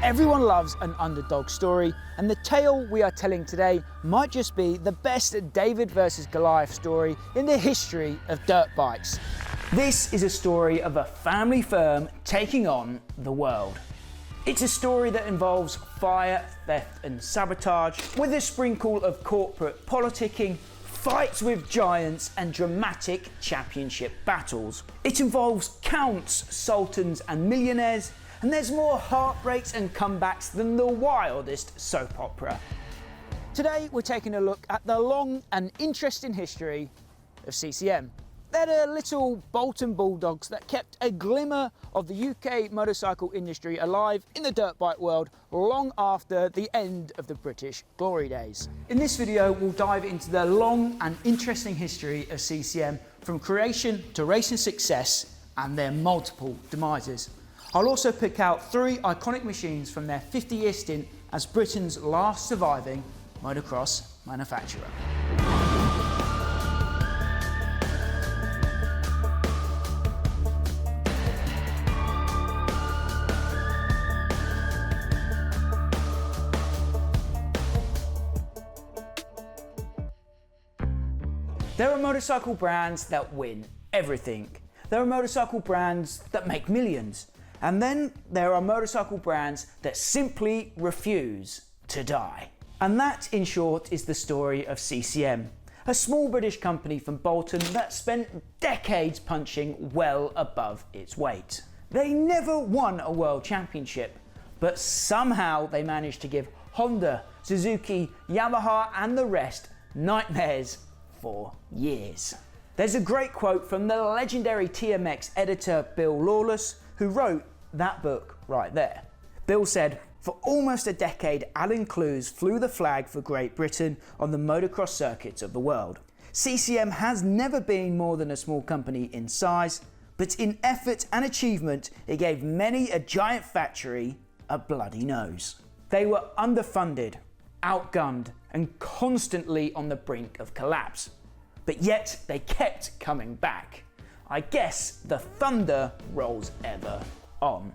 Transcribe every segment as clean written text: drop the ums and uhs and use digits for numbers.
Everyone loves an underdog story, and the tale we are telling today might just be the best David versus Goliath story in the history of dirt bikes. This is a story of a family firm taking on the world. It's a story that involves fire, theft and sabotage, with a sprinkle of corporate politicking, fights with giants and dramatic championship battles. It involves counts, sultans and millionaires, and there's more heartbreaks and comebacks than the wildest soap opera. Today we're taking a look at the long and interesting history of CCM. They're the little Bolton bulldogs that kept a glimmer of the UK motorcycle industry alive in the dirt bike world long after the end of the British glory days. In this video we'll dive into the long and interesting history of CCM, from creation to racing success and their multiple demises. I'll also pick out 3 iconic machines from their 50-year stint as Britain's last surviving motocross manufacturer. There are motorcycle brands that win everything. There are motorcycle brands that make millions. And then there are motorcycle brands that simply refuse to die. And that, in short, is the story of CCM, a small British company from Bolton that spent decades punching well above its weight. They never won a world championship, but somehow they managed to give Honda, Suzuki, Yamaha and the rest nightmares for years. There's a great quote from the legendary TMX editor Bill Lawless, who wrote that book right there. Bill said, "For almost a decade, Alan Clues flew the flag for Great Britain on the motocross circuits of the world. CCM has never been more than a small company in size, but in effort and achievement, it gave many a giant factory a bloody nose." They were underfunded, outgunned, and constantly on the brink of collapse. But yet they kept coming back. I guess the thunder rolls ever on.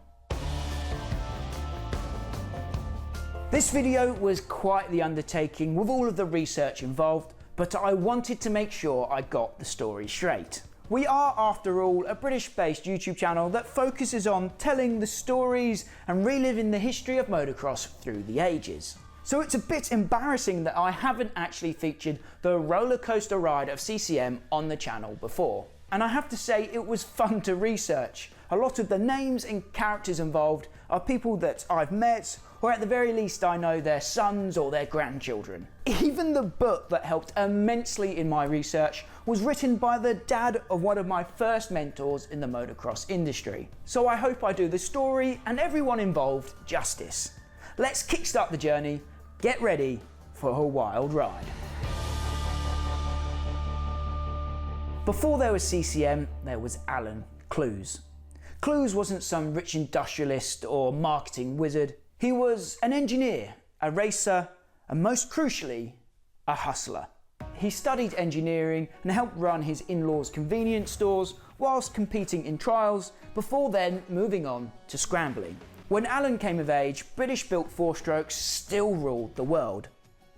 This video was quite the undertaking with all of the research involved, but I wanted to make sure I got the story straight. We are, after all, a British-based YouTube channel that focuses on telling the stories and reliving the history of motocross through the ages. So it's a bit embarrassing that I haven't actually featured the roller coaster ride of CCM on the channel before. And I have to say, it was fun to research. A lot of the names and characters involved are people that I've met, or at the very least I know their sons or their grandchildren. Even the book that helped immensely in my research was written by the dad of one of my first mentors in the motocross industry. So I hope I do the story and everyone involved justice. Let's kickstart the journey. Get ready for a wild ride. Before there was CCM, there was Alan Clues. Clues wasn't some rich industrialist or marketing wizard. He was an engineer, a racer, and most crucially, a hustler. He studied engineering and helped run his in-laws' convenience stores whilst competing in trials, before then moving on to scrambling. When Alan came of age, British-built 4-strokes still ruled the world,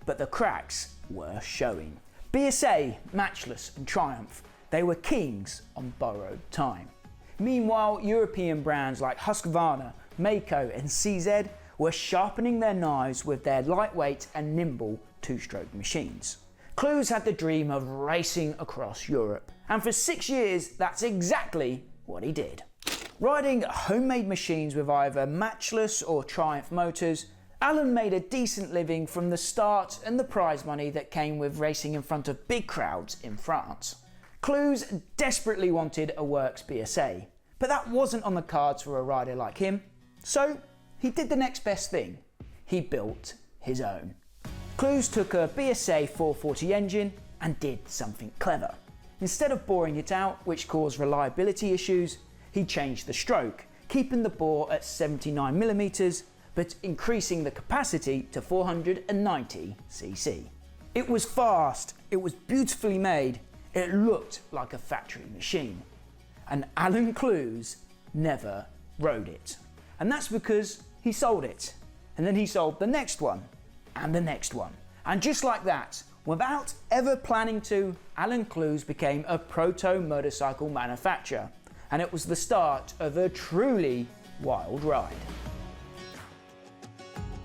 but the cracks were showing. BSA, Matchless and Triumph, they were kings on borrowed time. Meanwhile, European brands like Husqvarna, Mako and CZ were sharpening their knives with their lightweight and nimble 2-stroke machines. Clues had the dream of racing across Europe, and for 6 years that's exactly what he did. Riding homemade machines with either Matchless or Triumph motors, Alan made a decent living from the start and the prize money that came with racing in front of big crowds in France. Clues desperately wanted a works BSA, but that wasn't on the cards for a rider like him, so he did the next best thing. He built his own. Clues took a BSA 440 engine and did something clever. Instead of boring it out, which caused reliability issues, he changed the stroke, keeping the bore at 79mm, but increasing the capacity to 490cc. It was fast, it was beautifully made, it looked like a factory machine. And Alan Clues never rode it. And that's because he sold it. And then he sold the next one, and the next one. And just like that, without ever planning to, Alan Clues became a proto-motorcycle manufacturer. And it was the start of a truly wild ride.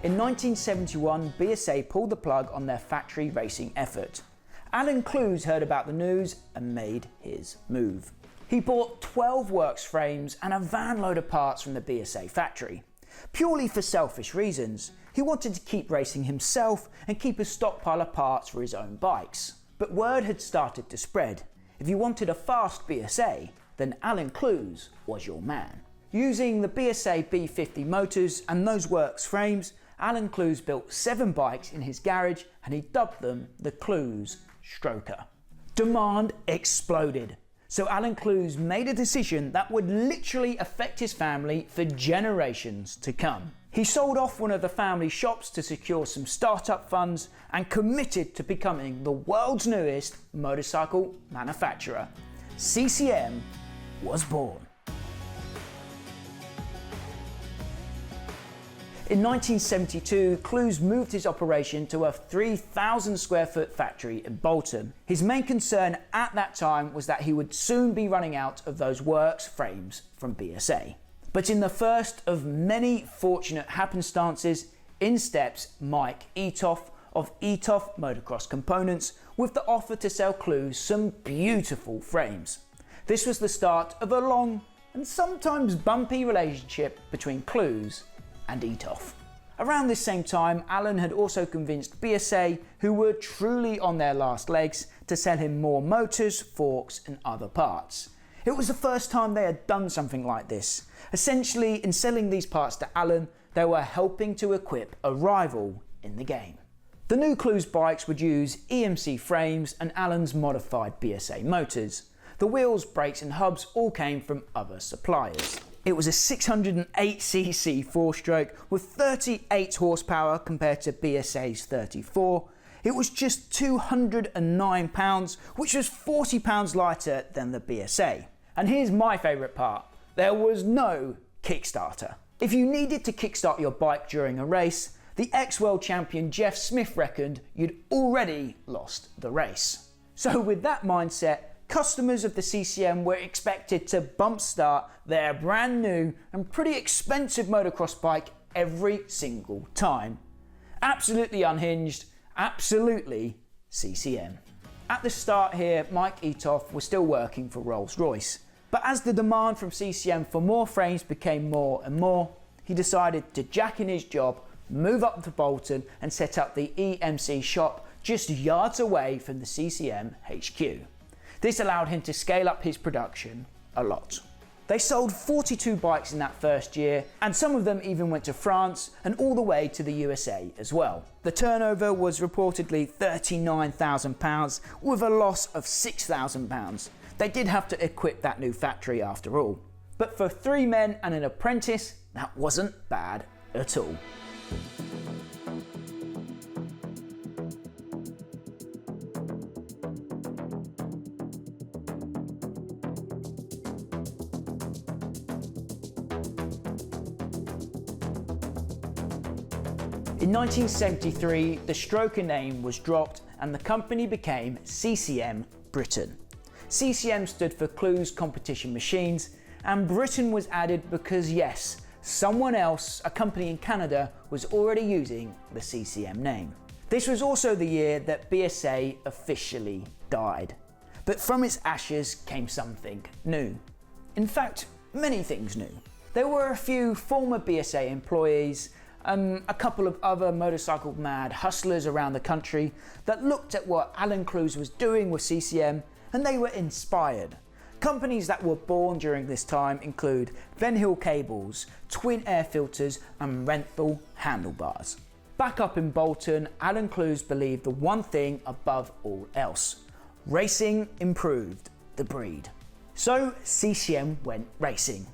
In 1971, BSA pulled the plug on their factory racing effort. Alan Clues heard about the news and made his move. He bought 12 works frames and a van load of parts from the BSA factory. Purely for selfish reasons, he wanted to keep racing himself and keep a stockpile of parts for his own bikes. But word had started to spread. If you wanted a fast BSA, then Alan Clues was your man. Using the BSA B50 motors and those works frames, Alan Clues built 7 bikes in his garage and he dubbed them the Clues Stroker. Demand exploded, so Alan Clues made a decision that would literally affect his family for generations to come. He sold off one of the family shops to secure some startup funds and committed to becoming the world's newest motorcycle manufacturer. CCM was born. In 1972, Clues moved his operation to a 3,000 square foot factory in Bolton. His main concern at that time was that he would soon be running out of those works frames from BSA. But in the first of many fortunate happenstances, in steps Mike Etoff of Etoff Motocross Components with the offer to sell Clues some beautiful frames. This was the start of a long and sometimes bumpy relationship between Clues and Etoff. Around this same time, Alan had also convinced BSA, who were truly on their last legs, to sell him more motors, forks and other parts. It was the first time they had done something like this. Essentially, in selling these parts to Alan, they were helping to equip a rival in the game. The new Clues bikes would use EMC frames and Alan's modified BSA motors. The wheels, brakes and hubs all came from other suppliers. It was a 608cc 4-stroke with 38 horsepower compared to BSA's 34. It was just 209 pounds, which was 40 pounds lighter than the BSA. And here's my favourite part. There was no Kickstarter. If you needed to kickstart your bike during a race, the ex-world champion Jeff Smith reckoned you'd already lost the race. So with that mindset, customers of the CCM were expected to bump start their brand new and pretty expensive motocross bike every single time. Absolutely unhinged, absolutely CCM. At the start here, Mike Etoff was still working for Rolls-Royce, but as the demand from CCM for more frames became more and more, he decided to jack in his job, move up to Bolton and set up the EMC shop just yards away from the CCM HQ. This allowed him to scale up his production a lot. They sold 42 bikes in that first year, and some of them even went to France and all the way to the USA as well. The turnover was reportedly £39,000 with a loss of £6,000. They did have to equip that new factory after all. But for 3 men and an apprentice, that wasn't bad at all. In 1973, the Stroker name was dropped and the company became CCM Britain. CCM stood for Clues Competition Machines, and Britain was added because yes, someone else, a company in Canada, was already using the CCM name. This was also the year that BSA officially died. But from its ashes came something new. In fact, many things new. There were a few former BSA employees, a couple of other motorcycle mad hustlers around the country that looked at what Alan Clues was doing with CCM and they were inspired. Companies that were born during this time include Ben Hill Cables, Twin Air Filters and Renthal Handlebars. Back up in Bolton, Alan Clues believed the one thing above all else: racing improved the breed. So CCM went racing.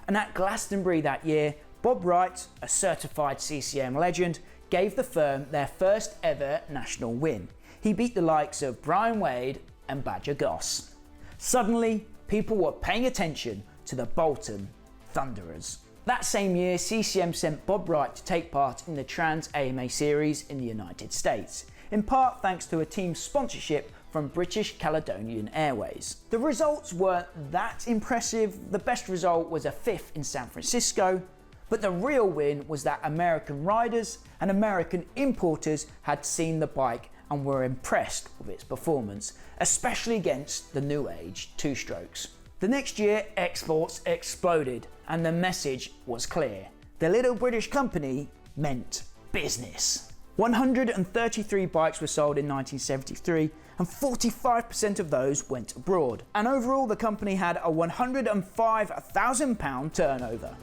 And at Glastonbury that year, Bob Wright, a certified CCM legend, gave the firm their first ever national win. He beat the likes of Brian Wade and Badger Goss. Suddenly, people were paying attention to the Bolton Thunderers. That same year, CCM sent Bob Wright to take part in the Trans AMA Series in the United States, in part thanks to a team sponsorship from British Caledonian Airways. The results weren't that impressive. The best result was a 5th in San Francisco, but the real win was that American riders and American importers had seen the bike and were impressed with its performance, especially against the new age two-strokes. The next year, exports exploded and the message was clear. The little British company meant business. 133 bikes were sold in 1973 and 45% of those went abroad. And overall, the company had a £105,000 turnover.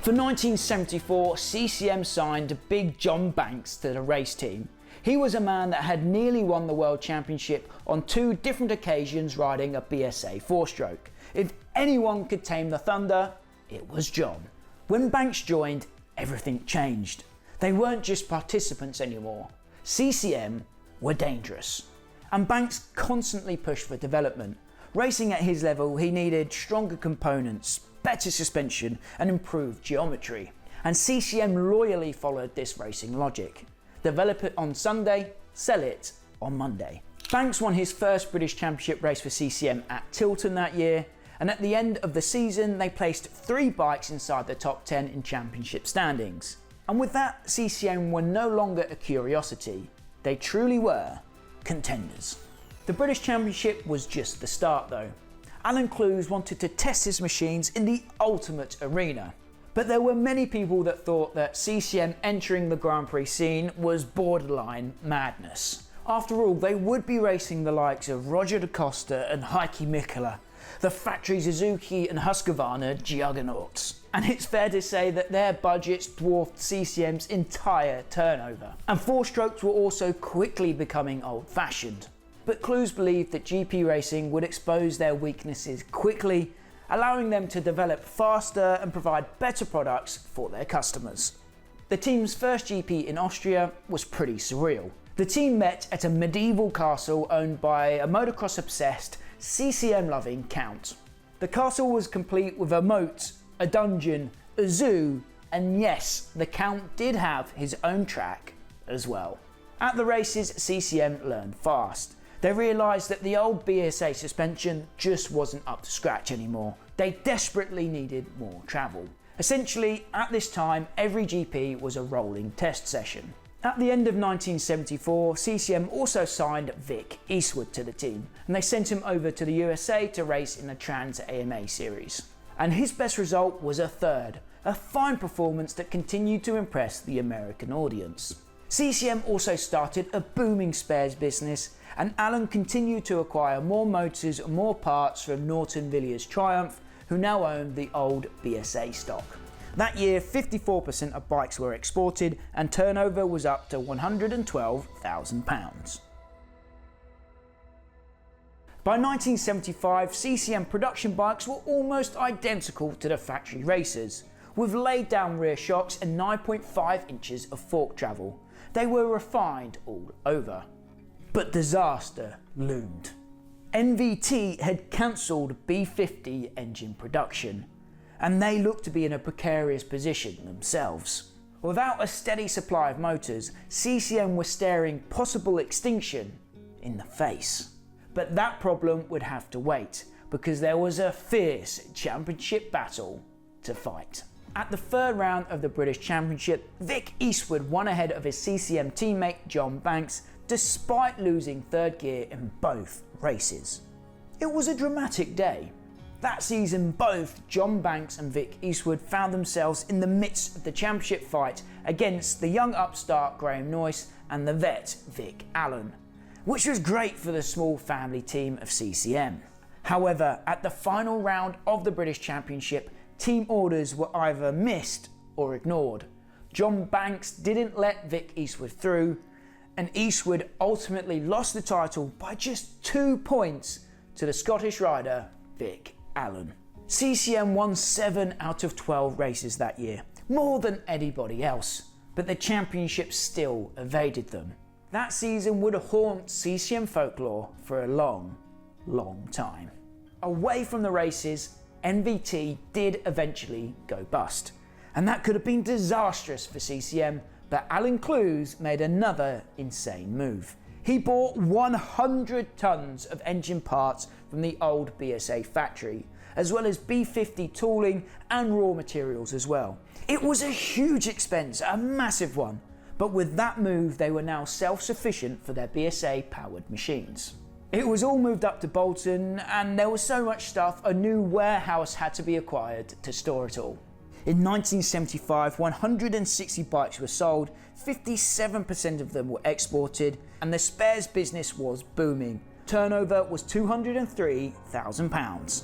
For 1974, CCM signed Big John Banks to the race team. He was a man that had nearly won the World Championship on 2 different occasions riding a BSA 4-stroke. If anyone could tame the thunder, it was John. When Banks joined, everything changed. They weren't just participants anymore. CCM were dangerous. And Banks constantly pushed for development. Racing at his level, he needed stronger components, better suspension and improved geometry. And CCM loyally followed this racing logic. Develop it on Sunday, sell it on Monday. Banks won his first British Championship race for CCM at Tilton that year, and at the end of the season they placed 3 bikes inside the top 10 in championship standings. And with that, CCM were no longer a curiosity, they truly were contenders. The British Championship was just the start though. Alan Clues wanted to test his machines in the ultimate arena. But there were many people that thought that CCM entering the Grand Prix scene was borderline madness. After all, they would be racing the likes of Roger da Costa and Heikki Mikkola, the factory Suzuki and Husqvarna juggernauts. And it's fair to say that their budgets dwarfed CCM's entire turnover. And 4-strokes were also quickly becoming old-fashioned. But Clues believed that GP racing would expose their weaknesses quickly, allowing them to develop faster and provide better products for their customers. The team's first GP in Austria was pretty surreal. The team met at a medieval castle owned by a motocross-obsessed, CCM-loving count. The castle was complete with a moat, a dungeon, a zoo, and yes, the count did have his own track as well. At the races, CCM learned fast. They realised that the old BSA suspension just wasn't up to scratch anymore. They desperately needed more travel. Essentially, at this time, every GP was a rolling test session. At the end of 1974, CCM also signed Vic Eastwood to the team, and they sent him over to the USA to race in the Trans AMA Series. And his best result was a 3rd, a fine performance that continued to impress the American audience. CCM also started a booming spares business, and Alan continued to acquire more motors and more parts from Norton Villiers Triumph, who now owned the old BSA stock. That year, 54% of bikes were exported and turnover was up to £112,000. By 1975, CCM production bikes were almost identical to the factory racers, with laid down rear shocks and 9.5 inches of fork travel. They were refined all over. But disaster loomed. NVT had cancelled B50 engine production, and they looked to be in a precarious position themselves. Without a steady supply of motors, CCM was staring possible extinction in the face. But that problem would have to wait, because there was a fierce championship battle to fight. At the 3rd round of the British Championship, Vic Eastwood won ahead of his CCM teammate John Banks, despite losing 3rd gear in both races. It was a dramatic day. That season, both John Banks and Vic Eastwood found themselves in the midst of the championship fight against the young upstart Graham Noyce and the vet Vic Allen, which was great for the small family team of CCM. However, at the final round of the British Championship, team orders were either missed or ignored. John Banks didn't let Vic Eastwood through, and Eastwood ultimately lost the title by just 2 points to the Scottish rider Vic Allen. CCM won 7 out of 12 races that year, more than anybody else, but the championship still evaded them. That season would haunt CCM folklore for a long, long time. Away from the races, NVT did eventually go bust, And that could have been disastrous for CCM, but Alan Clues made another insane move. He bought 100 tons of engine parts from the old BSA factory, as well as B50 tooling and raw materials as well. It was a huge expense, a massive one, but with that move they were now self-sufficient for their BSA powered machines. It was all moved up to Bolton, and there was so much stuff a new warehouse had to be acquired to store it all. In 1975, 160 bikes were sold, 57% of them were exported, and the spares business was booming. Turnover was £203,000.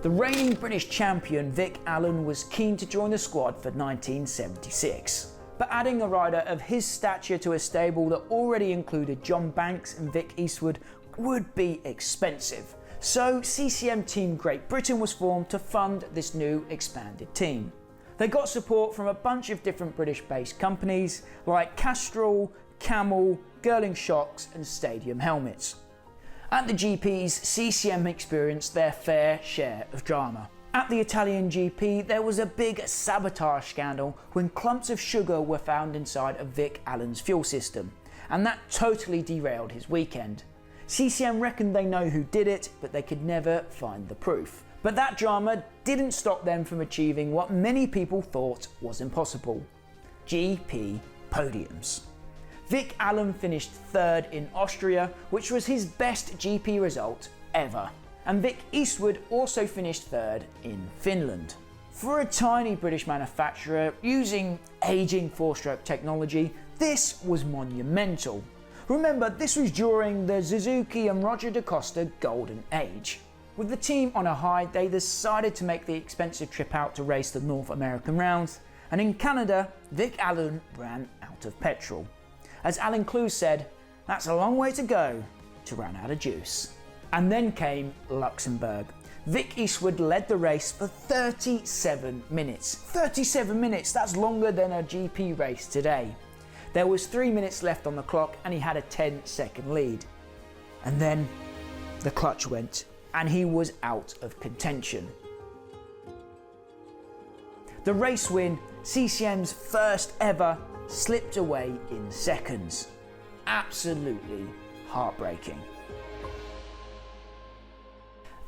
The reigning British champion Vic Allen was keen to join the squad for 1976. But adding a rider of his stature to a stable that already included John Banks and Vic Eastwood would be expensive. So CCM Team Great Britain was formed to fund this new expanded team. They got support from a bunch of different British-based companies like Castrol, Camel, Girling Shocks and Stadium Helmets. At the GPs, CCM experienced their fair share of drama. At the Italian GP, there was a big sabotage scandal when clumps of sugar were found inside of Vic Allen's fuel system, and that totally derailed his weekend. CCM reckoned they know who did it, but they could never find the proof. But that drama didn't stop them from achieving what many people thought was impossible: GP podiums. Vic Allen finished third in Austria, which was his best GP result ever. And Vic Eastwood also finished third in Finland. For a tiny British manufacturer using aging four-stroke technology, this was monumental. Remember, this was during the Suzuki and Roger da Costa golden age. With the team on a high, they decided to make the expensive trip out to race the North American rounds, and in Canada, Vic Allen ran out of petrol. As Alan Clues said, "That's a long way to go to run out of juice." And then came Luxembourg. Vic Eastwood led the race for 37 minutes. 37 minutes, that's longer than a GP race today. There was 3 minutes left on the clock and he had a 10-second lead. And then the clutch went and he was out of contention. The race win, CCM's first ever, slipped away in seconds. Absolutely heartbreaking.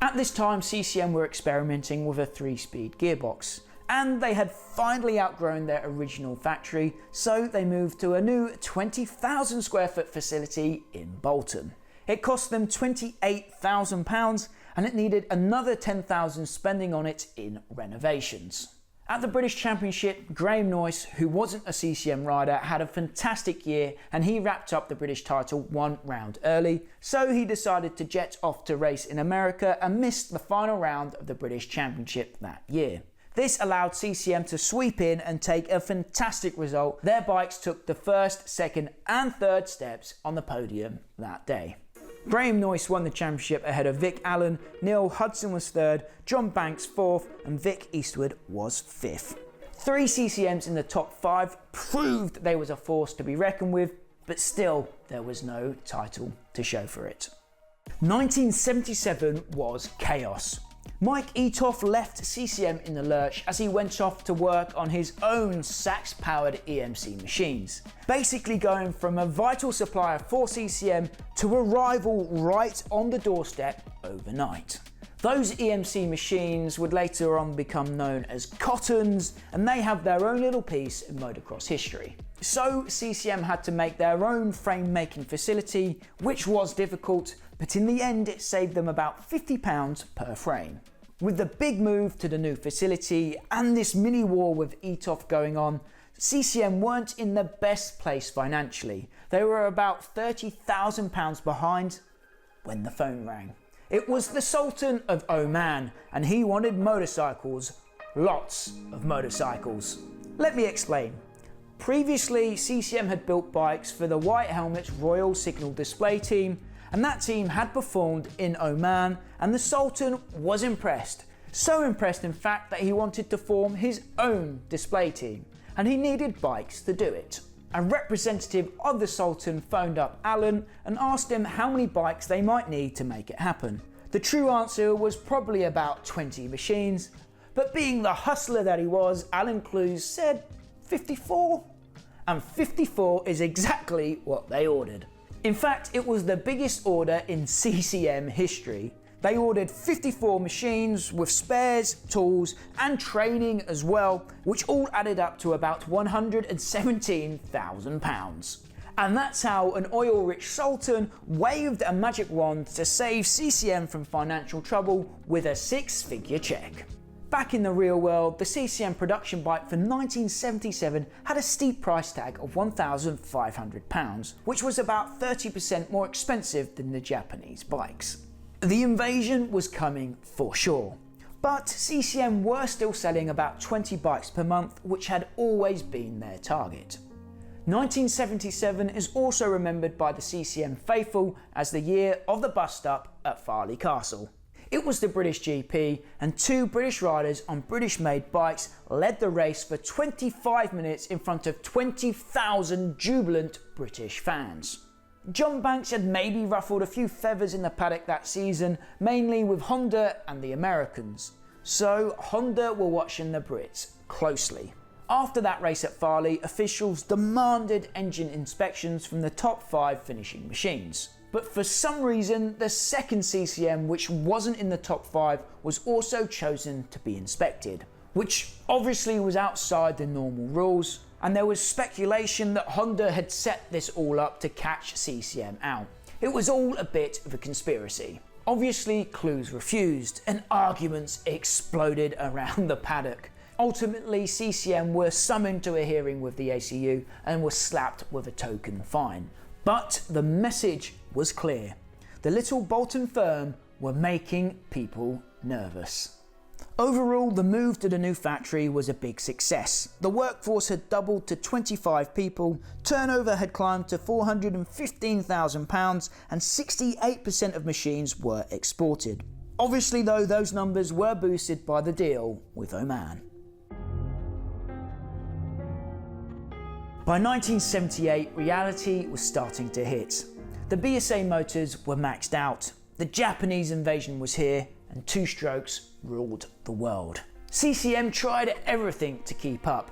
At this time, CCM were experimenting with a 3-speed gearbox, and they had finally outgrown their original factory, so they moved to a new 20,000 square foot facility in Bolton. It cost them £28,000 and it needed another £10,000 spending on it in renovations. At the British Championship, Graham Noyce, who wasn't a CCM rider, had a fantastic year and he wrapped up the British title 1 round early, so he decided to jet off to race in America and missed the final round of the British Championship that year. This allowed CCM to sweep in and take a fantastic result. Their bikes took the first, second and third steps on the podium that day. Graham Noyce won the championship ahead of Vic Allen, Neil Hudson was third, John Banks fourth and Vic Eastwood was fifth. 3 CCMs in the top 5 proved they was a force to be reckoned with, but still there was no title to show for it. 1977 was chaos. Mike Etoff left CCM in the lurch as he went off to work on his own Sachs-powered EMC machines, basically going from a vital supplier for CCM to a rival right on the doorstep overnight. Those EMC machines would later on become known as Cottons, and they have their own little piece in motocross history. So CCM had to make their own frame making facility, which was difficult, but in the end it saved them about £50 per frame. With the big move to the new facility and this mini war with Etoff going on, CCM weren't in the best place financially. They were about £30,000 behind when the phone rang. It was the Sultan of Oman and he wanted motorcycles, lots of motorcycles. Let me explain. Previously, CCM had built bikes for the White Helmets Royal Signal Display team, and that team had performed in Oman, and the Sultan was impressed. So impressed in fact that he wanted to form his own display team, and he needed bikes to do it. A representative of the Sultan phoned up Alan and asked him how many bikes they might need to make it happen. The true answer was probably about 20 machines, but being the hustler that he was, Alan Clues said 54. And 54 is exactly what they ordered. In fact, it was the biggest order in CCM history. They ordered 54 machines with spares, tools and training as well, which all added up to about £117,000. And that's how an oil-rich sultan waved a magic wand to save CCM from financial trouble with a six-figure check. Back in the real world, the CCM production bike for 1977 had a steep price tag of £1,500, which was about 30% more expensive than the Japanese bikes. The invasion was coming for sure, but CCM were still selling about 20 bikes per month, which had always been their target. 1977 is also remembered by the CCM faithful as the year of the bust-up at Farleigh Castle. It was the British GP, and two British riders on British-made bikes led the race for 25 minutes in front of 20,000 jubilant British fans. John Banks had maybe ruffled a few feathers in the paddock that season, mainly with Honda and the Americans. So Honda were watching the Brits closely. After that race at Farleigh, officials demanded engine inspections from the top 5 finishing machines. But for some reason, the second CCM, which wasn't in the top 5, was also chosen to be inspected, which obviously was outside the normal rules, and there was speculation that Honda had set this all up to catch CCM out. It was all a bit of a conspiracy. Obviously, Clues refused, and arguments exploded around the paddock. Ultimately, CCM were summoned to a hearing with the ACU and were slapped with a token fine. But the message was clear. The little Bolton firm were making people nervous. Overall, the move to the new factory was a big success. The workforce had doubled to 25 people, turnover had climbed to £415,000, and 68% of machines were exported. Obviously though, those numbers were boosted by the deal with Oman. By 1978, reality was starting to hit. The BSA motors were maxed out, the Japanese invasion was here, and two-strokes ruled the world. CCM tried everything to keep up.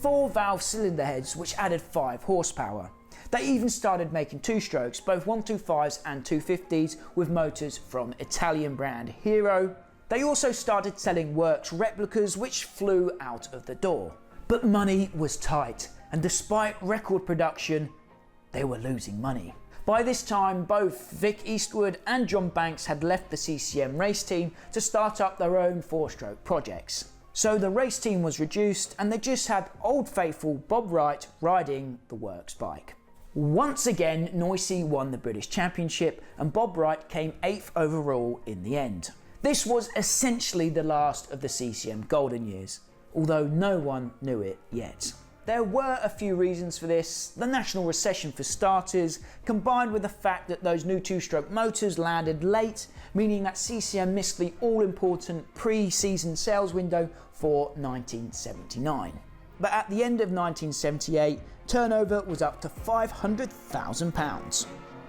4-valve cylinder heads which added 5 horsepower. They even started making two-strokes, both 125s and 250s, with motors from Italian brand Hero. They also started selling Works replicas which flew out of the door. But money was tight, and despite record production, they were losing money. By this time, both Vic Eastwood and John Banks had left the CCM race team to start up their own 4-stroke projects. So the race team was reduced, and they just had old faithful Bob Wright riding the Works bike. Once again, Noisy won the British Championship, and Bob Wright came 8th overall in the end. This was essentially the last of the CCM golden years, although no one knew it yet. There were a few reasons for this. The national recession for starters, combined with the fact that those new two-stroke motors landed late, meaning that CCM missed the all-important pre-season sales window for 1979. But at the end of 1978, turnover was up to £500,000.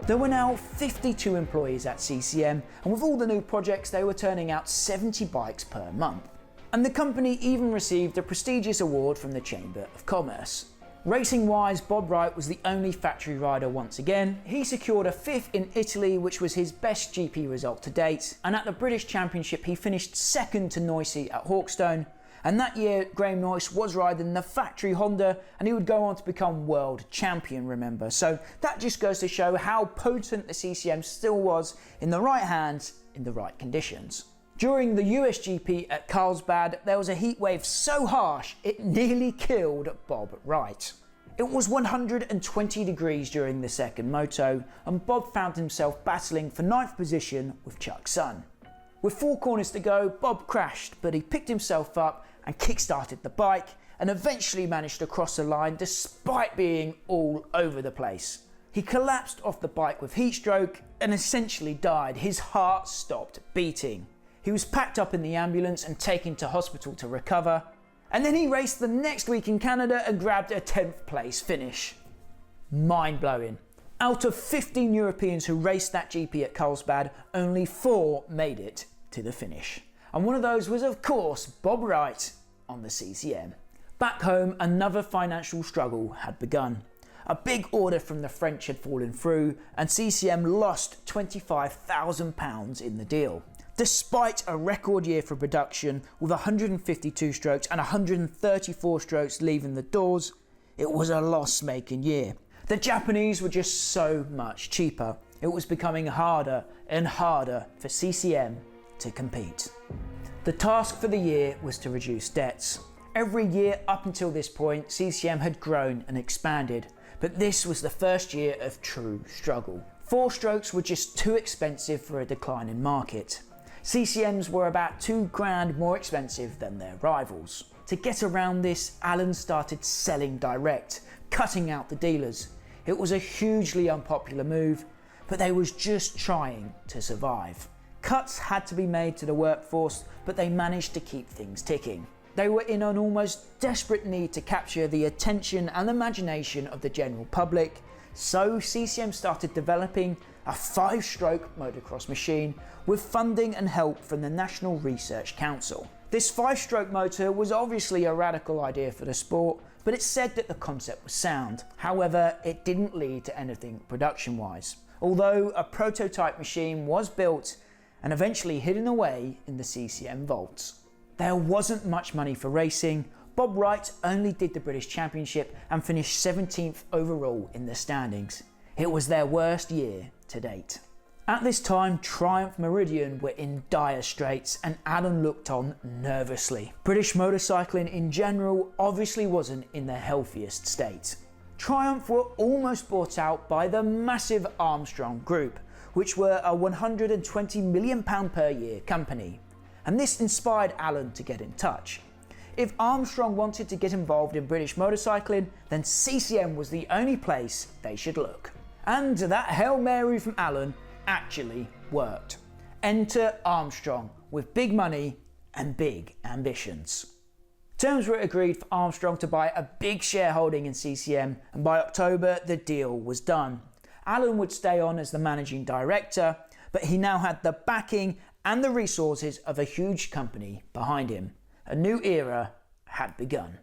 There were now 52 employees at CCM, and with all the new projects they were turning out 70 bikes per month. And the company even received a prestigious award from the Chamber of Commerce. Racing-wise, Bob Wright was the only factory rider once again. He secured a 5th in Italy, which was his best GP result to date, and at the British Championship he finished 2nd to Noisy at Hawkstone. And that year, Graham Noyce was riding the factory Honda, and he would go on to become world champion, remember. So that just goes to show how potent the CCM still was in the right hands, in the right conditions. During the US GP at Carlsbad, there was a heatwave so harsh it nearly killed Bob Wright. It was 120 degrees during the second moto, and Bob found himself battling for 9th position with Chuck Sun. With 4 corners to go, Bob crashed, but he picked himself up and kick-started the bike, and eventually managed to cross the line despite being all over the place. He collapsed off the bike with heatstroke and essentially died. His heart stopped beating. He was packed up in the ambulance and taken to hospital to recover, and then he raced the next week in Canada and grabbed a 10th place finish. Mind-blowing. Out of 15 Europeans who raced that GP at Carlsbad, only 4 made it to the finish. And one of those was, of course, Bob Wright on the CCM. Back home, another financial struggle had begun. A big order from the French had fallen through, and CCM lost £25,000 in the deal. Despite a record year for production, with 152 strokes and 134 strokes leaving the doors, it was a loss-making year. The Japanese were just so much cheaper. It was becoming harder and harder for CCM to compete. The task for the year was to reduce debts. Every year up until this point, CCM had grown and expanded, but this was the first year of true struggle. 4 strokes were just too expensive for a declining market. CCMs were about £2,000 more expensive than their rivals. To get around this, Alan started selling direct, cutting out the dealers. It was a hugely unpopular move, but they was just trying to survive. Cuts had to be made to the workforce, but they managed to keep things ticking. They were in an almost desperate need to capture the attention and imagination of the general public, so CCM started developing a 5-stroke motocross machine with funding and help from the National Research Council. This 5-stroke motor was obviously a radical idea for the sport, but it said that the concept was sound. However, it didn't lead to anything production-wise, although a prototype machine was built and eventually hidden away in the CCM vaults. There wasn't much money for racing. Bob Wright only did the British Championship and finished 17th overall in the standings. It was their worst year to date. At this time, Triumph Meridian were in dire straits and Alan looked on nervously. British motorcycling in general obviously wasn't in their healthiest state. Triumph were almost bought out by the massive Armstrong Group, which were a £120 million per year company. And this inspired Alan to get in touch. If Armstrong wanted to get involved in British motorcycling, then CCM was the only place they should look. And that Hail Mary from Alan actually worked. Enter Armstrong with big money and big ambitions. Terms were agreed for Armstrong to buy a big shareholding in CCM, and by October the deal was done. Alan would stay on as the managing director, but he now had the backing and the resources of a huge company behind him. A new era had begun.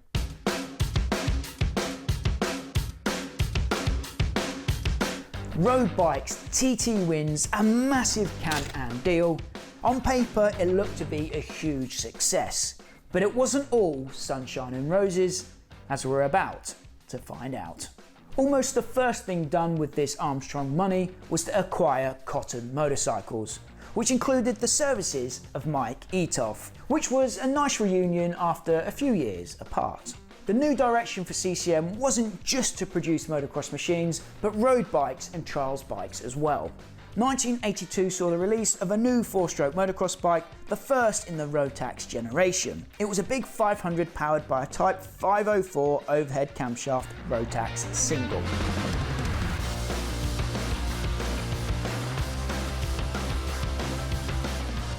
Road bikes, TT wins, a massive Can-Am deal. On paper, it looked to be a huge success, but it wasn't all sunshine and roses, as we're about to find out. Almost the first thing done with this Armstrong money was to acquire Cotton Motorcycles, which included the services of Mike Etoff, which was a nice reunion after a few years apart. The new direction for CCM wasn't just to produce motocross machines, but road bikes and trials bikes as well. 1982 saw the release of a new 4-stroke motocross bike, the first in the Rotax generation. It was a big 500 powered by a Type 504 overhead camshaft Rotax single.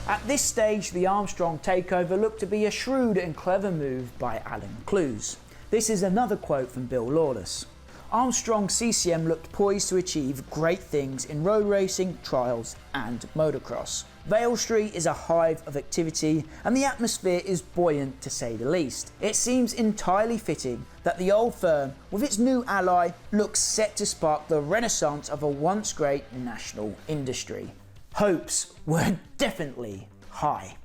At this stage, the Armstrong takeover looked to be a shrewd and clever move by Alan Clues. This is another quote from Bill Lawless. Armstrong CCM looked poised to achieve great things in road racing, trials and motocross. Vale Street is a hive of activity and the atmosphere is buoyant to say the least. It seems entirely fitting that the old firm, with its new ally, looks set to spark the renaissance of a once great national industry. Hopes were definitely high.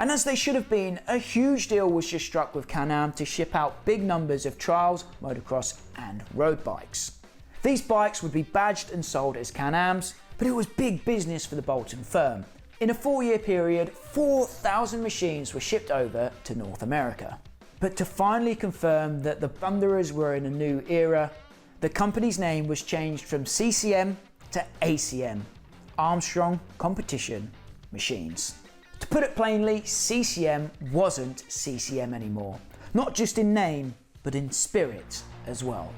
And as they should have been, a huge deal was just struck with Can-Am to ship out big numbers of trials, motocross and road bikes. These bikes would be badged and sold as Can-Ams, but it was big business for the Bolton firm. In a 4-year period, 4,000 machines were shipped over to North America. But to finally confirm that the Thunderers were in a new era, the company's name was changed from CCM to ACM. Armstrong Competition Machines. To put it plainly, CCM wasn't CCM anymore. Not just in name, but in spirit as well.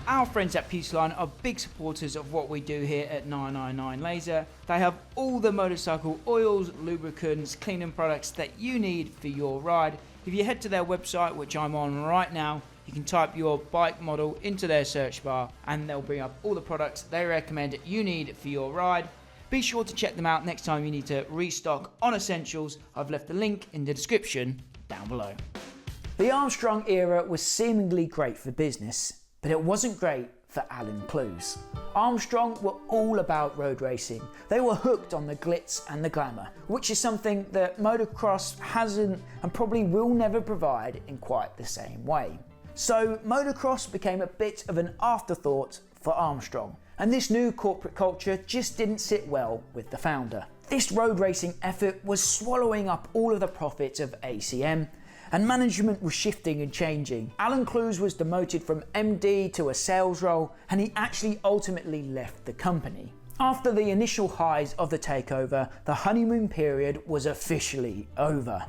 Our friends at Peaceline are big supporters of what we do here at 999 Laser. They have all the motorcycle oils, lubricants, cleaning products that you need for your ride. If you head to their website, which I'm on right now, you You can type your bike model into their search bar and they'll bring up all the products they recommend you need for your ride. Be sure to check them out next time you need to restock on essentials. I've left the link in the description down below. The Armstrong era was seemingly great for business, but it wasn't great for Alan Clues. Armstrong were all about road racing. They were hooked on the glitz and the glamour, which is something that motocross hasn't and probably will never provide in quite the same way. So motocross became a bit of an afterthought for Armstrong, and this new corporate culture just didn't sit well with the founder. This road racing effort was swallowing up all of the profits of ACM, and management was shifting and changing. Alan Clues was demoted from MD to a sales role, and he actually ultimately left the company. After the initial highs of the takeover, the honeymoon period was officially over.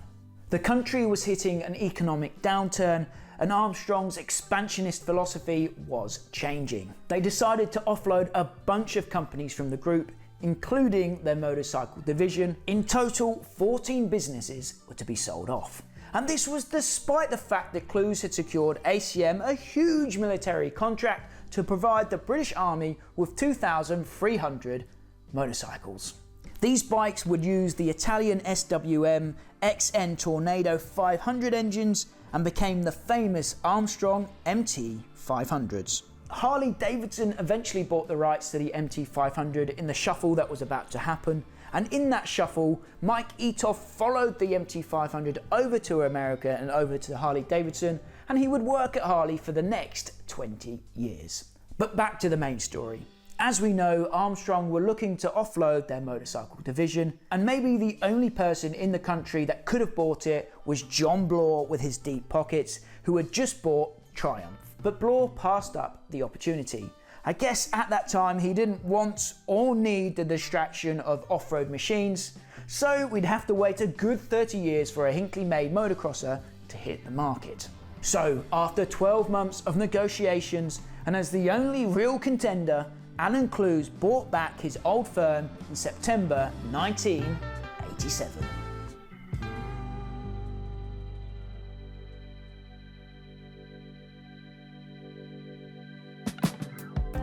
The country was hitting an economic downturn, and Armstrong's expansionist philosophy was changing. They decided to offload a bunch of companies from the group, including their motorcycle division. In total, 14 businesses were to be sold off. And this was despite the fact that Clues had secured ACM a huge military contract to provide the British Army with 2,300 motorcycles. These bikes would use the Italian SWM XN Tornado 500 engines and became the famous Armstrong MT 500s. Harley-Davidson eventually bought the rights to the MT 500 in the shuffle that was about to happen, and in that shuffle, Mike Etoff followed the MT 500 over to America and over to Harley-Davidson, and he would work at Harley for the next 20 years. But back to the main story. As we know, Armstrong were looking to offload their motorcycle division, and maybe the only person in the country that could have bought it was John Bloor with his deep pockets, who had just bought Triumph. But Bloor passed up the opportunity. I guess at that time he didn't want or need the distraction of off-road machines, so we'd have to wait a good 30 years for a Hinckley-made motocrosser to hit the market. So after 12 months of negotiations, and as the only real contender, Alan Clues bought back his old firm in September 1987.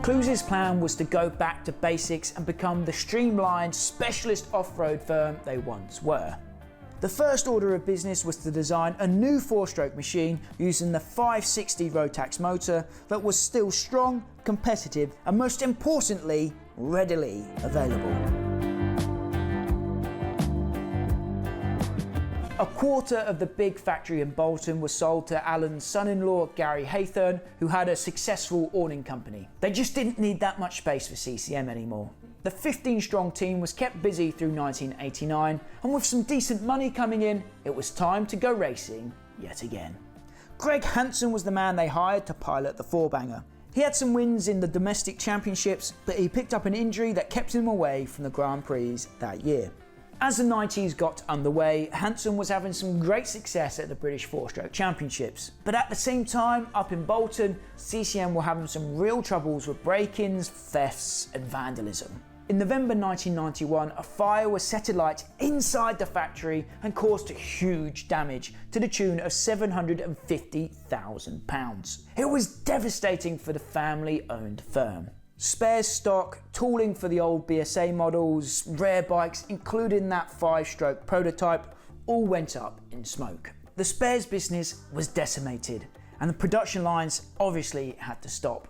Clues' plan was to go back to basics and become the streamlined specialist off-road firm they once were. The first order of business was to design a new 4-stroke machine using the 560 Rotax motor that was still strong, competitive, and most importantly, readily available. A quarter of the big factory in Bolton was sold to Alan's son-in-law Gary Haythorne, who had a successful awning company. They just didn't need that much space for CCM anymore. The 15-strong team was kept busy through 1989, and with some decent money coming in, it was time to go racing yet again. Greg Hansen was the man they hired to pilot the 4-banger. He had some wins in the domestic championships, but he picked up an injury that kept him away from the Grand Prix that year. As the 90s got underway, Hansen was having some great success at the British 4-stroke championships. But at the same time, up in Bolton, CCM were having some real troubles with break-ins, thefts and vandalism. In November 1991, a fire was set alight inside the factory and caused huge damage to the tune of £750,000. It was devastating for the family-owned firm. Spares stock, tooling for the old BSA models, rare bikes, including that 5-stroke prototype, all went up in smoke. The spares business was decimated, and the production lines obviously had to stop.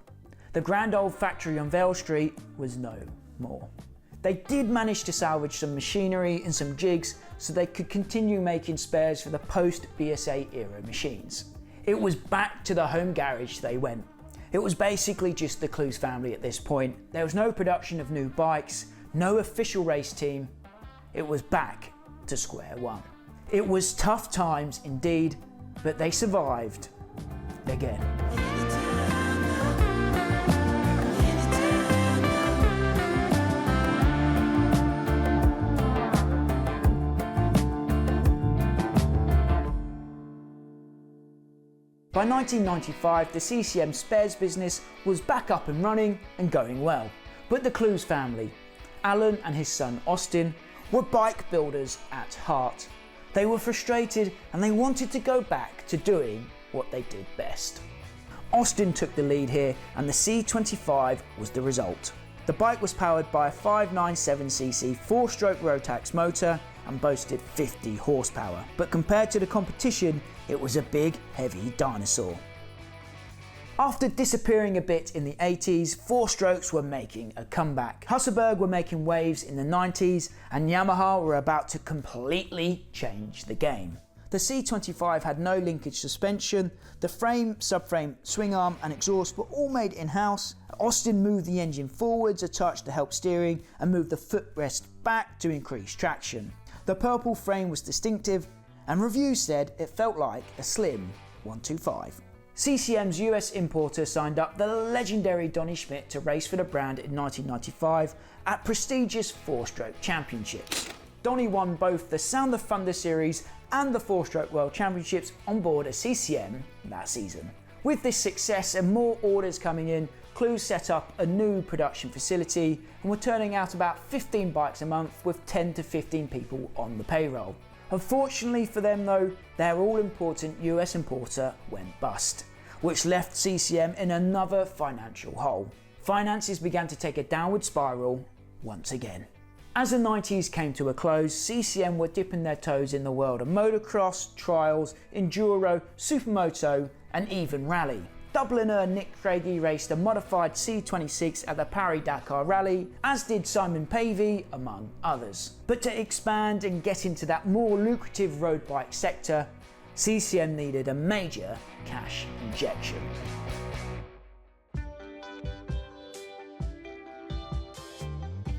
The grand old factory on Vale Street was no more. They did manage to salvage some machinery and some jigs so they could continue making spares for the post-BSA era machines. It was back to the home garage they went. It was basically just the Clues family at this point. There was no production of new bikes, no official race team. It was back to square one. It was tough times indeed, but they survived again. By 1995, the CCM spares business was back up and running and going well. But the Clues family, Alan and his son Austin, were bike builders at heart. They were frustrated and they wanted to go back to doing what they did best. Austin took the lead here and the C25 was the result. The bike was powered by a 597cc 4-stroke Rotax motor and boasted 50 horsepower, but compared to the competition, it was a big, heavy dinosaur. After disappearing a bit in the 80s, 4-strokes were making a comeback. Husselberg were making waves in the 90s, and Yamaha were about to completely change the game. The C25 had no linkage suspension, the frame, subframe, swing arm and exhaust were all made in-house. Austin moved the engine forwards a touch to help steering and moved the footrest back to increase traction. The purple frame was distinctive, and reviews said it felt like a slim 125. CCM's US importer signed up the legendary Donnie Schmidt to race for the brand in 1995 at prestigious 4-stroke championships. Donnie won both the Sound of Thunder Series and the 4-stroke World Championships on board a CCM that season. With this success and more orders coming in, Clues set up a new production facility and were turning out about 15 bikes a month with 10 to 15 people on the payroll. Unfortunately for them though, their all-important US importer went bust, which left CCM in another financial hole. Finances began to take a downward spiral once again. As the 90s came to a close, CCM were dipping their toes in the world of motocross, trials, enduro, supermoto and even rally. Dubliner Nick Craigie raced a modified C26 at the Paris-Dakar Rally, as did Simon Pavey, among others. But to expand and get into that more lucrative road bike sector, CCM needed a major cash injection.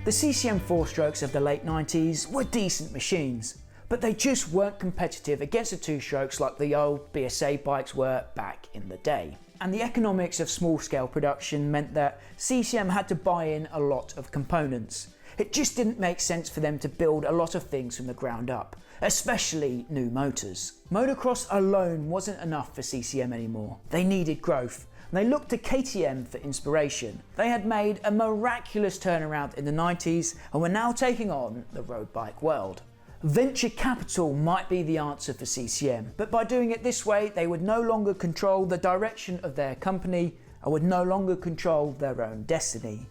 The CCM 4-strokes of the late 90s were decent machines, but they just weren't competitive against the 2-strokes like the old BSA bikes were back in the day. And the economics of small-scale production meant that CCM had to buy in a lot of components. It just didn't make sense for them to build a lot of things from the ground up, especially new motors. Motocross alone wasn't enough for CCM anymore. They needed growth. They looked to KTM for inspiration. They had made a miraculous turnaround in the 90s and were now taking on the road bike world. Venture capital might be the answer for CCM, but by doing it this way, they would no longer control the direction of their company and would no longer control their own destiny.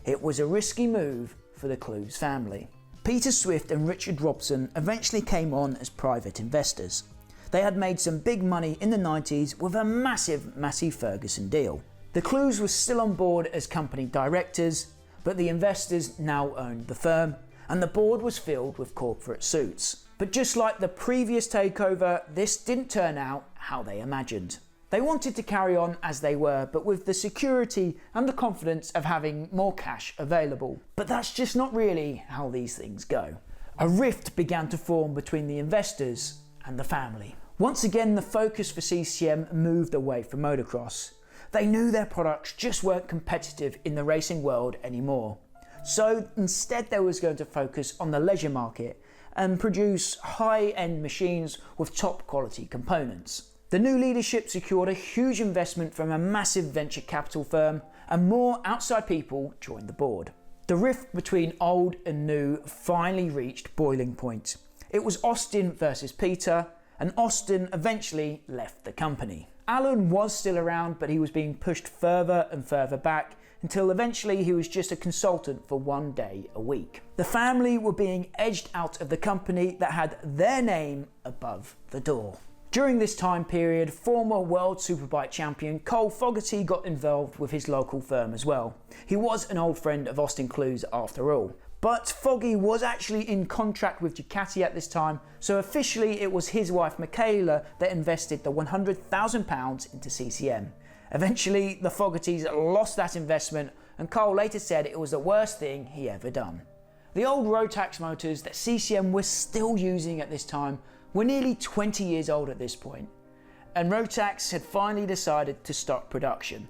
It was a risky move for the Clues family. Peter Swift and Richard Robson eventually came on as private investors. They had made some big money in the 90s with a massive Massey Ferguson deal. The Clues were still on board as company directors, but the investors now owned the firm, and the board was filled with corporate suits. But just like the previous takeover, this didn't turn out how they imagined. They wanted to carry on as they were, but with the security and the confidence of having more cash available. But that's just not really how these things go. A rift began to form between the investors and the family. Once again, the focus for CCM moved away from motocross. They knew their products just weren't competitive in the racing world anymore. So instead they was going to focus on the leisure market and produce high-end machines with top quality components. The new leadership secured a huge investment from a massive venture capital firm, and more outside people joined the board. The rift between old and new finally reached boiling point. It was Austin versus Peter, and Austin eventually left the company. Alan was still around, but he was being pushed further and further back until eventually he was just a consultant for 1 day a week. The family were being edged out of the company that had their name above the door. During this time period, former World Superbike champion Cole Fogarty got involved with his local firm as well. He was an old friend of Austin Clues after all. But Foggy was actually in contract with Ducati at this time, so officially it was his wife Michaela that invested the £100,000 into CCM. Eventually, the Fogartys lost that investment, and Cole later said it was the worst thing he ever done. The old Rotax motors that CCM was still using at this time were nearly 20 years old at this point, and Rotax had finally decided to stop production.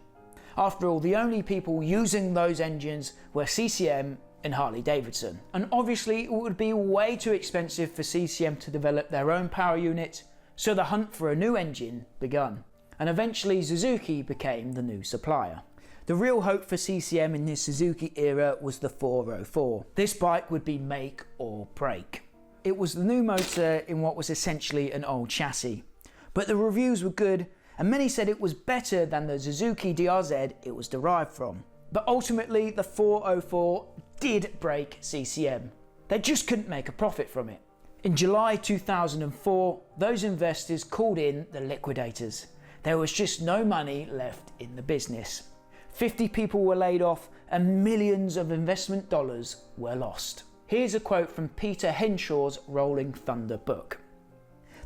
After all, the only people using those engines were CCM and Harley Davidson, and obviously it would be way too expensive for CCM to develop their own power unit, so the hunt for a new engine begun, and eventually Suzuki became the new supplier. The real hope for CCM in this Suzuki era was the 404. This bike would be make or break. It was the new motor in what was essentially an old chassis, but the reviews were good and many said it was better than the Suzuki DRZ it was derived from. But ultimately the 404 did break CCM. They just couldn't make a profit from it. In July 2004, those investors called in the liquidators. There was just no money left in the business. 50 people were laid off and millions of investment dollars were lost. Here's a quote from Peter Henshaw's Rolling Thunder book.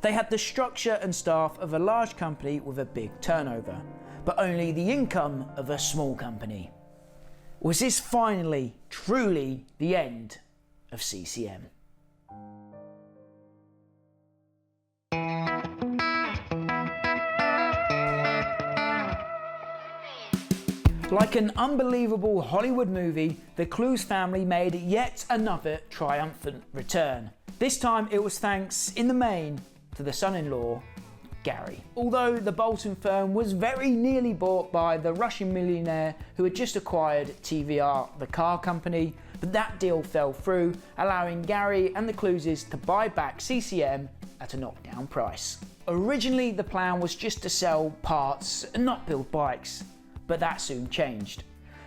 They had the structure and staff of a large company with a big turnover, but only the income of a small company. Was this finally, truly the end of CCM? Like an unbelievable Hollywood movie, the Clues family made yet another triumphant return. This time it was thanks, in the main, to the son-in-law, Gary. Although the Bolton firm was very nearly bought by the Russian millionaire who had just acquired TVR, the car company, but that deal fell through, allowing Gary and the Clueses to buy back CCM at a knockdown price. Originally the plan was just to sell parts and not build bikes. But that soon changed.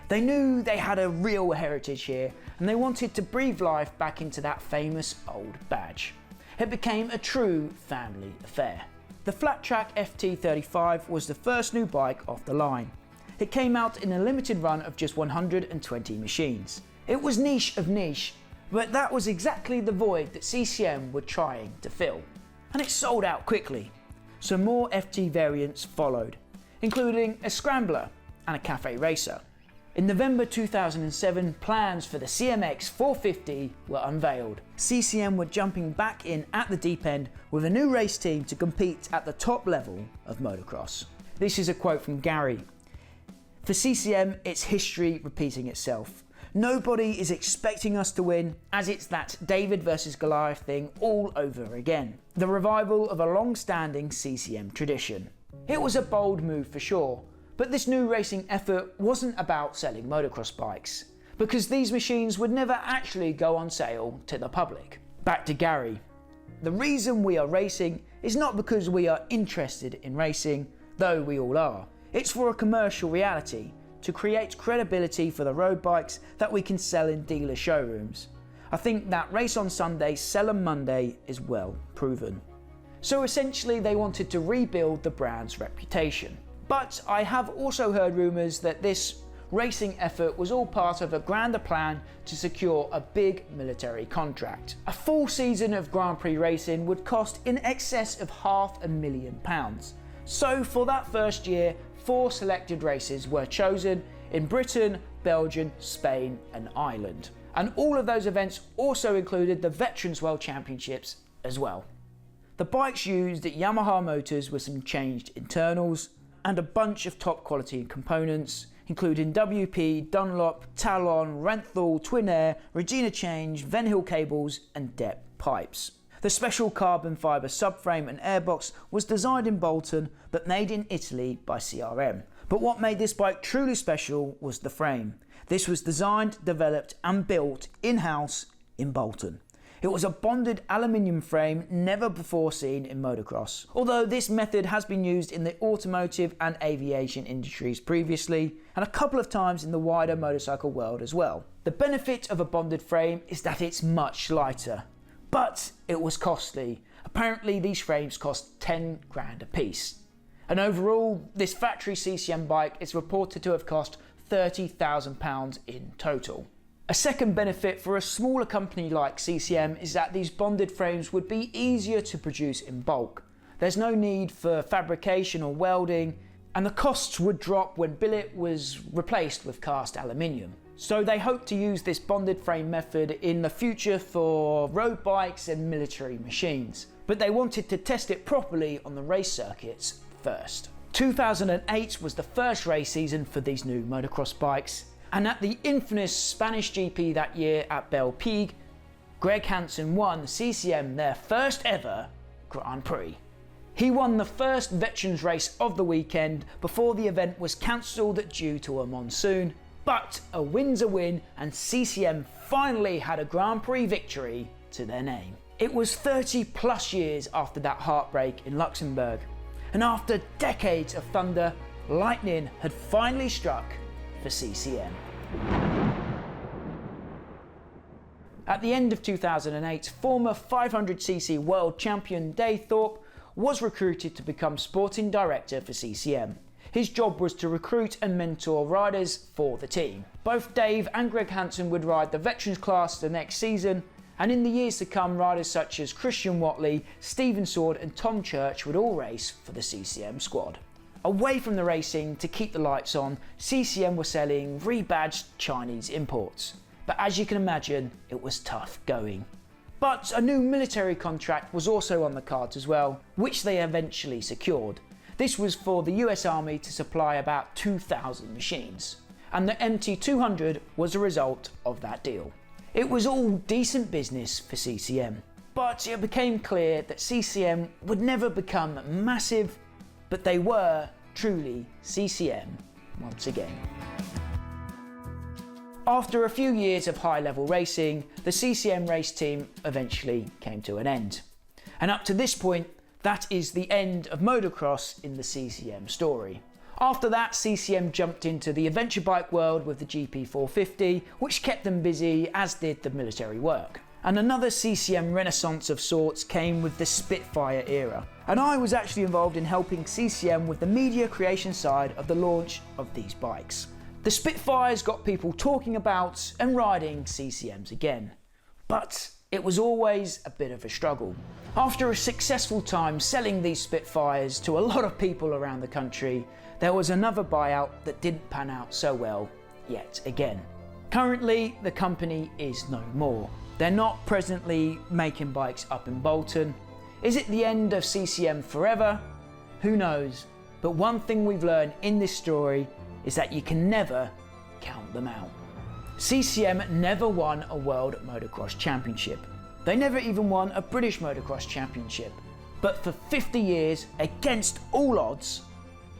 They knew they had a real heritage here and they wanted to breathe life back into that famous old badge. It became a true family affair. The Flat Track FT35 was the first new bike off the line. It came out in a limited run of just 120 machines. It was niche of niche, but that was exactly the void that CCM were trying to fill. And it sold out quickly. So more FT variants followed, including a Scrambler and a Cafe Racer. In November 2007, plans for the CMX 450 were unveiled. CCM were jumping back in at the deep end with a new race team to compete at the top level of motocross. This is a quote from Gary. For CCM, it's history repeating itself. Nobody is expecting us to win, as it's that David versus Goliath thing all over again. The revival of a long-standing CCM tradition. It was a bold move for sure, but this new racing effort wasn't about selling motocross bikes, because these machines would never actually go on sale to the public. Back to Gary. The reason we are racing is not because we are interested in racing, though we all are. It's for a commercial reality, to create credibility for the road bikes that we can sell in dealer showrooms. I think that Race on Sunday, Sell on Monday is well proven. So essentially they wanted to rebuild the brand's reputation. But I have also heard rumours that this racing effort was all part of a grander plan to secure a big military contract. A full season of Grand Prix racing would cost in excess of £500,000. So for that first year, 4 selected races were chosen in Britain, Belgium, Spain and Ireland. And all of those events also included the Veterans World Championships as well. The bikes used Yamaha motors with some changed internals and a bunch of top quality components, including WP, Dunlop, Talon, Renthal, Twin Air, Regina Change, Venhill cables and Depp pipes. The special carbon fibre subframe and airbox was designed in Bolton but made in Italy by CRM. But what made this bike truly special was the frame. This was designed, developed and built in-house in Bolton. It was a bonded aluminium frame never before seen in motocross, although this method has been used in the automotive and aviation industries previously, and a couple of times in the wider motorcycle world as well. The benefit of a bonded frame is that it's much lighter, but it was costly. Apparently these frames cost 10 grand a piece. And overall, this factory CCM bike is reported to have cost £30,000 in total. A second benefit for a smaller company like CCM is that these bonded frames would be easier to produce in bulk. There's no need for fabrication or welding, and the costs would drop when billet was replaced with cast aluminium. So they hope to use this bonded frame method in the future for road bikes and military machines, but they wanted to test it properly on the race circuits first. 2008 was the first race season for these new motocross bikes. And at the infamous Spanish GP that year at Belpigue, Greg Hansen won CCM their first ever Grand Prix. He won the first veterans race of the weekend before the event was cancelled due to a monsoon, but a win's a win and CCM finally had a Grand Prix victory to their name. It was 30 plus years after that heartbreak in Luxembourg, And after decades of thunder, lightning had finally struck for CCM. At the end of 2008, former 500cc world champion Dave Thorpe was recruited to become sporting director for CCM. His job was to recruit and mentor riders for the team. Both Dave and Greg Hansen would ride the Veterans class the next season, and in the years to come, riders such as Christian Watley, Stephen Sword and Tom Church would all race for the CCM squad. Away from the racing, to keep the lights on, CCM were selling rebadged Chinese imports. But as you can imagine, it was tough going. But a new military contract was also on the cards as well, which they eventually secured. This was for the US Army to supply about 2,000 machines, and the MT200 was a result of that deal. It was all decent business for CCM, but it became clear that CCM would never become massive, but they were truly CCM once again. After a few years of high-level racing, the CCM race team eventually came to an end. And up to this point, that is the end of motocross in the CCM story. After that, CCM jumped into the adventure bike world with the GP450, which kept them busy, as did the military work. And another CCM renaissance of sorts came with the Spitfire era. And I was actually involved in helping CCM with the media creation side of the launch of these bikes. The Spitfires got people talking about and riding CCMs again. But it was always a bit of a struggle. After a successful time selling these Spitfires to a lot of people around the country, there was another buyout that didn't pan out so well yet again. Currently, the company is no more. They're not presently making bikes up in Bolton. Is it the end of CCM forever? Who knows? But one thing we've learned in this story is that you can never count them out. CCM never won a World Motocross Championship. They never even won a British Motocross Championship. But for 50 years, against all odds,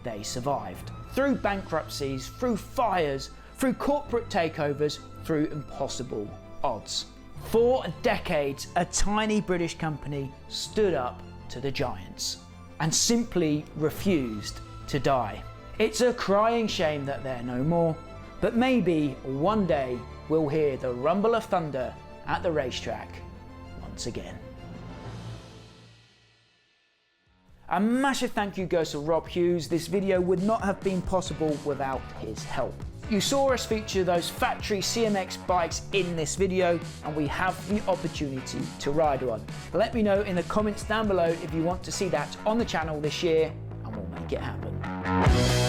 they survived. Through bankruptcies, through fires, through corporate takeovers, through impossible odds. For decades, a tiny British company stood up to the giants and simply refused to die. It's a crying shame that they're no more, but maybe one day we'll hear the rumble of thunder at the racetrack once again. A massive thank you goes to Rob Hughes. This video would not have been possible without his help. You saw us feature those factory CMX bikes in this video, and we have the opportunity to ride one. Let me know in the comments down below if you want to see that on the channel this year, and we'll make it happen.